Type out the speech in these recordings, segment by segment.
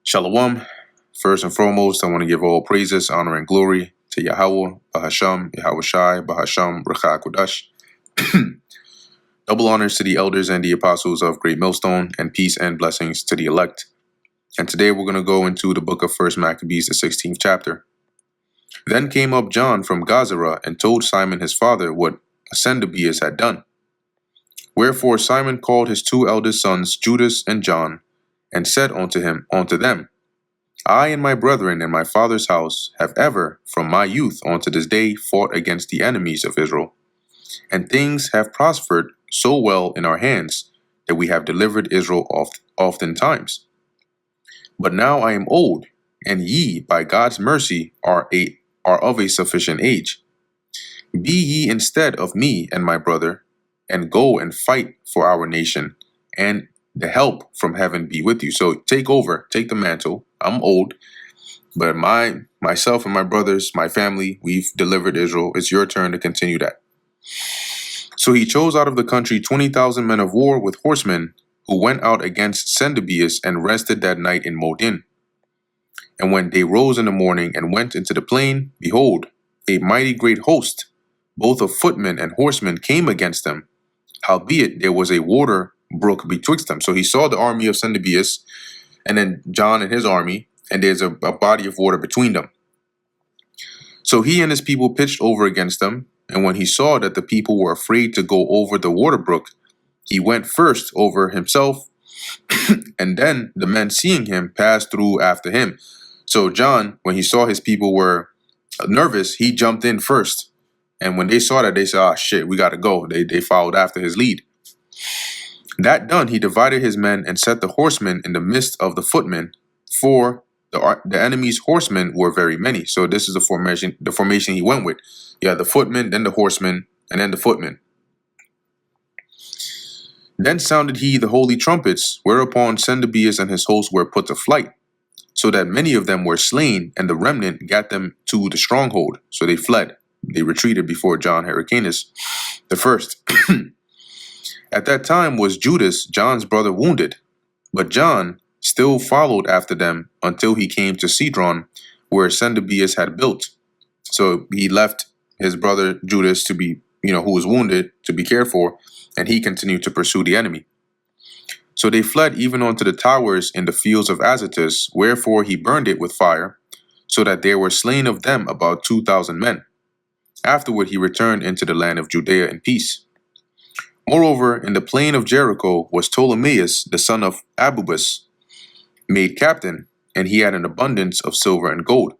Shalom. First and foremost, I want to give all praises, honor, and glory to Yahweh, Bahasham, Yahweh Shai, Bahasham, Recha Kodash. Double honors to the elders and the apostles of Great Millstone, and peace and blessings to the elect. And today we're going to go into the book of First Maccabees, the 16th chapter. Then came up John from Gazara and told Simon his father what Maccabees had done. Wherefore Simon called his two eldest sons, Judas and John, and said unto them, I and my brethren in my father's house have ever, from my youth unto this day, fought against the enemies of Israel. And things have prospered so well in our hands that we have delivered Israel oftentimes. But now I am old, and ye, by God's mercy, are of a sufficient age. Be ye instead of me and my brother, and go and fight for our nation, and the help from heaven be with you. So take the mantle. I'm old, but myself and my brothers, my family, we've delivered Israel. It's your turn to continue that. So he chose out of the country 20,000 men of war with horsemen, who went out against Maccabees and rested that night in Modin. And when they rose in the morning and went into the plain, behold, a mighty great host, both of footmen and horsemen, came against them. Howbeit there was a water brook betwixt them. So he saw the army of Maccabees, and then John and his army, and there's a body of water between them. So he and his people pitched over against them, and when he saw that the people were afraid to go over the water brook, he went first over himself, and then the men seeing him passed through after him. So John, when he saw his people were nervous, he jumped in first. And when they saw that, they said, "Ah, shit, we got to go." They followed after his lead. That done, he divided his men and set the horsemen in the midst of the footmen, for the enemy's horsemen were very many. So this is the formation he went with. You had the footmen, then the horsemen, and then the footmen. Then sounded he the holy trumpets, whereupon Maccabees and his host were put to flight, so that many of them were slain, and the remnant gat them to the stronghold. So they fled. They retreated before John Hyrcanus the first. At that time was Judas, John's brother, wounded, but John still followed after them until he came to Cedron, where Maccabees had built. So he left his brother Judas to be, who was wounded, to be cared for, and he continued to pursue the enemy. So they fled even unto the towers in the fields of Azotus, wherefore he burned it with fire, so that there were slain of them about 2,000 men. Afterward he returned into the land of Judea in peace. Moreover, in the plain of Jericho was Ptolemaeus, the son of Abubus, made captain, and he had an abundance of silver and gold,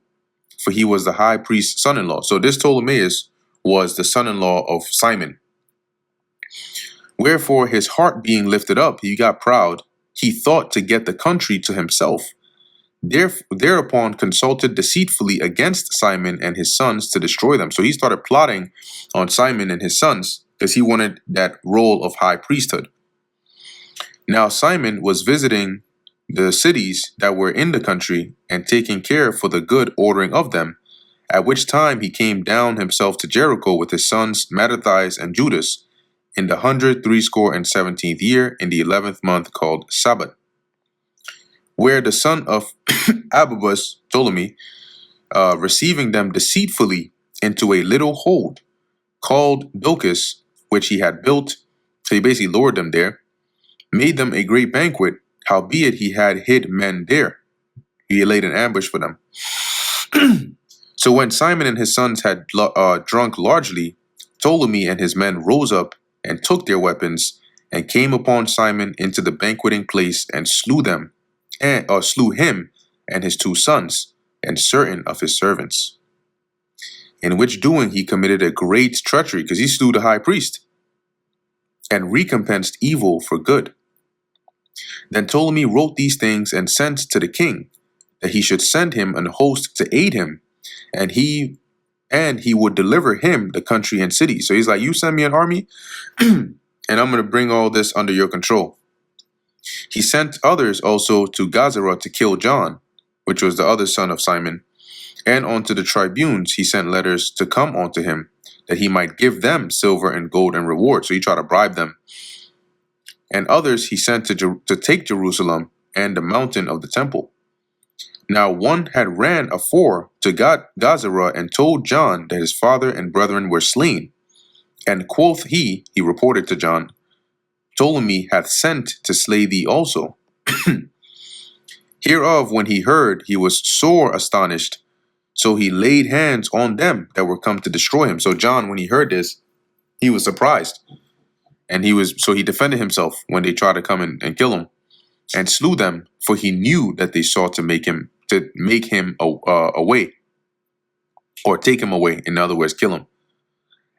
for he was the high priest's son-in-law. So this Ptolemaeus was the son-in-law of Simon. Wherefore his heart being lifted up, he got proud. He thought to get the country to himself. Thereupon consulted deceitfully against Simon and his sons to destroy them. So he started plotting on Simon and his sons, because he wanted that role of high priesthood. Now Simon was visiting the cities that were in the country and taking care for the good ordering of them, at which time he came down himself to Jericho with his sons Mattathias and Judas, in the 117th year, in the 11th month, called Sabbath, where the son of Abubus, Ptolemy, receiving them deceitfully into a little hold called Bilcus, which he had built. So he basically lured them there, made them a great banquet, howbeit he had hid men there. He laid an ambush for them. So when Simon and his sons had drunk largely, Ptolemy and his men rose up and took their weapons, and came upon Simon into the banqueting place, and slew him and his two sons, and certain of his servants. In which doing he committed a great treachery, because he slew the high priest, and recompensed evil for good. Then Ptolemy wrote these things and sent to the king, that he should send him an host to aid him, and he would deliver him the country and city. So he's like, you send me an army, and I'm going to bring all this under your control. He sent others also to Gazara to kill John, which was the other son of Simon, and unto the tribunes he sent letters to come unto him, that he might give them silver and gold and reward. So he tried to bribe them. And others he sent to take Jerusalem and the mountain of the temple. Now one had ran afore to Gazara and told John that his father and brethren were slain. And quoth he reported to John, Ptolemy hath sent to slay thee also. Hereof when he heard, he was sore astonished. So he laid hands on them that were come to destroy him. So John, when he heard this, he was surprised. And he defended himself when they tried to come and kill him, and slew them, for he knew that they sought to make him away, or take him away, in other words, kill him.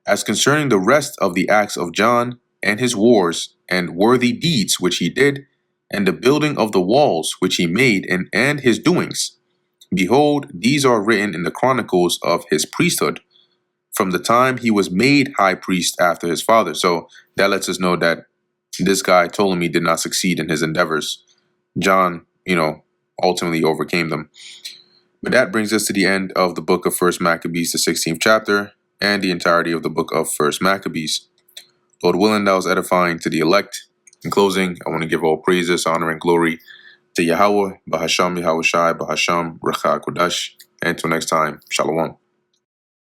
As concerning the rest of the acts of John, and his wars, and worthy deeds which he did, and the building of the walls which he made, and his doings, behold, these are written in the chronicles of his priesthood, from the time he was made high priest after his father. So that lets us know that this guy Ptolemy did not succeed in his endeavors. John, ultimately overcame them. But that brings us to the end of the book of 1 Maccabees, the 16th chapter, and the entirety of the book of 1 Maccabees. Lord willing, that was edifying to the elect. In closing, I want to give all praises, honor, and glory to Yahweh, Bahasham Yahweh Shai, Bahasham Recha Kodash. And until next time, Shalom.